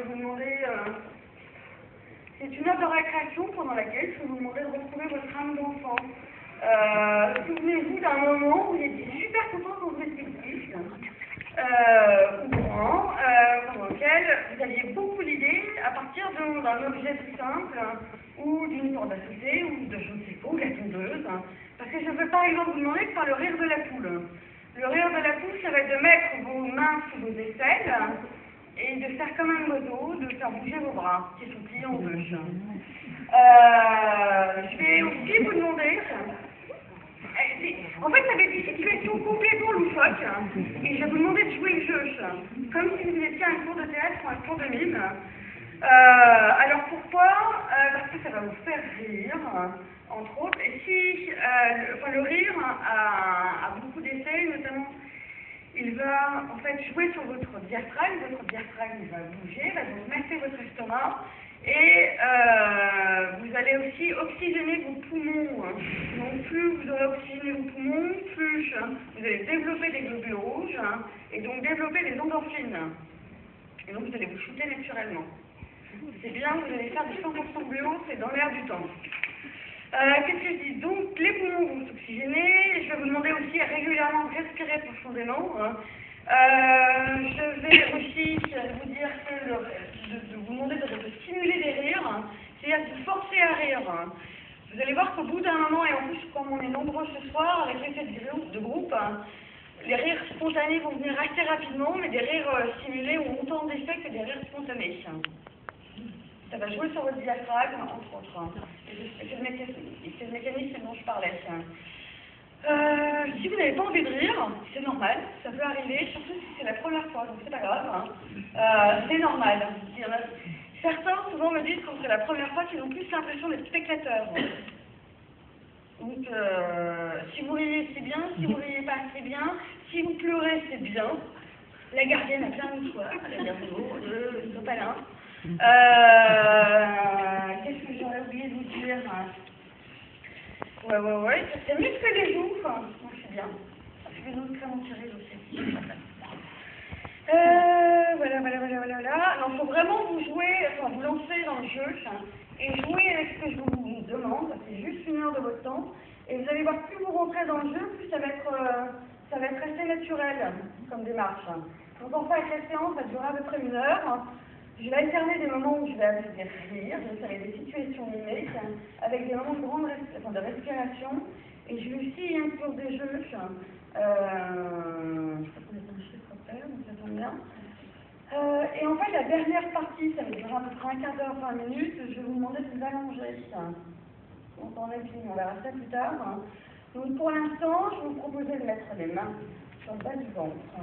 vous demander... c'est une heure de récréation pendant laquelle je vais vous demander de retrouver votre âme d'enfant. Souvenez-vous d'un moment où vous étiez super content quand vous étiez petit, ou grand, pendant lequel vous aviez beaucoup d'idées à partir d'un objet tout simple, ou d'une corde à sauter, ou de je ne sais quoi, ou la tondeuse. Parce que je peux par exemple vous demander de faire le rire de la poule. Le rire de la poule, ça va être de mettre vos mains sous vos aisselles et de faire comme un oiseau, de faire bouger vos bras, qui sont pliés en deux. Je vais aussi vous demander... En fait, ça va être des situations complètement loufoques, et je vais vous demander de jouer le jeu, comme si vous étiez à un cours de théâtre ou un cours de mime. Alors pourquoi? Parce que ça va vous faire rire, entre autres, et si le rire a beaucoup d'effets, notamment, il va en fait jouer sur votre diaphragme va bouger, va donc masser votre estomac, et vous allez aussi oxygéner vos poumons. Donc plus vous aurez oxygéné vos poumons, plus vous allez développer des globules rouges, et donc développer des endorphines. Et donc vous allez vous shooter naturellement. C'est bien, vous allez faire du 100% bio, c'est dans l'air du temps. Qu'est-ce que je dis? Donc les poumons vont s'oxygéner. Je vais vous demander aussi à régulièrement respirer profondément. Je vais aussi vous dire de vous demander de stimuler des rires, c'est-à-dire de vous forcer à rire. Vous allez voir qu'au bout d'un moment, et en plus comme on est nombreux ce soir avec l'effet de groupe, les rires spontanés vont venir assez rapidement, mais des rires stimulés ont autant d'effet que des rires spontanés. Ça va jouer sur votre diaphragme, entre autres. C'est le mécanisme dont je parlais. Si vous n'avez pas envie de rire, c'est normal, ça peut arriver, surtout si c'est la première fois, donc c'est pas grave. C'est normal. Certains souvent me disent quand c'est la première fois qu'ils ont plus l'impression d'être spectateurs. Donc, si vous riez, c'est bien, si vous riez pas, c'est bien, si vous pleurez, c'est bien. La gardienne a plein de mouchoirs, la gardienne de sopalin. Qu'est-ce que j'aurais oublié de vous dire? Ouais, c'est muscler les joues, donc c'est bien. Je vais nous faire en tirer aussi. Voilà. Alors, il faut vraiment vous jouer, enfin vous lancer dans le jeu, et jouer avec ce que je vous demande. C'est juste une heure de votre temps. Et vous allez voir, plus vous rentrez dans le jeu, plus ça va être assez naturel comme démarche. Donc enfin, avec la séance, ça durera à peu près une heure. Je vais alterner des moments où je vais avec des rires, ça va être des situations mimiques, avec des moments de respiration, et je vais aussi inclure des jeux. Je crois qu'on est un chiffre après, donc ça tombe bien. Et en fait, la dernière partie, ça va durer à peu près un quart d'heure, 20 minutes, je vais vous demander de vous allonger. Donc on verra ça plus tard. Donc pour l'instant, je vais vous proposer de mettre les mains sur le bas du ventre.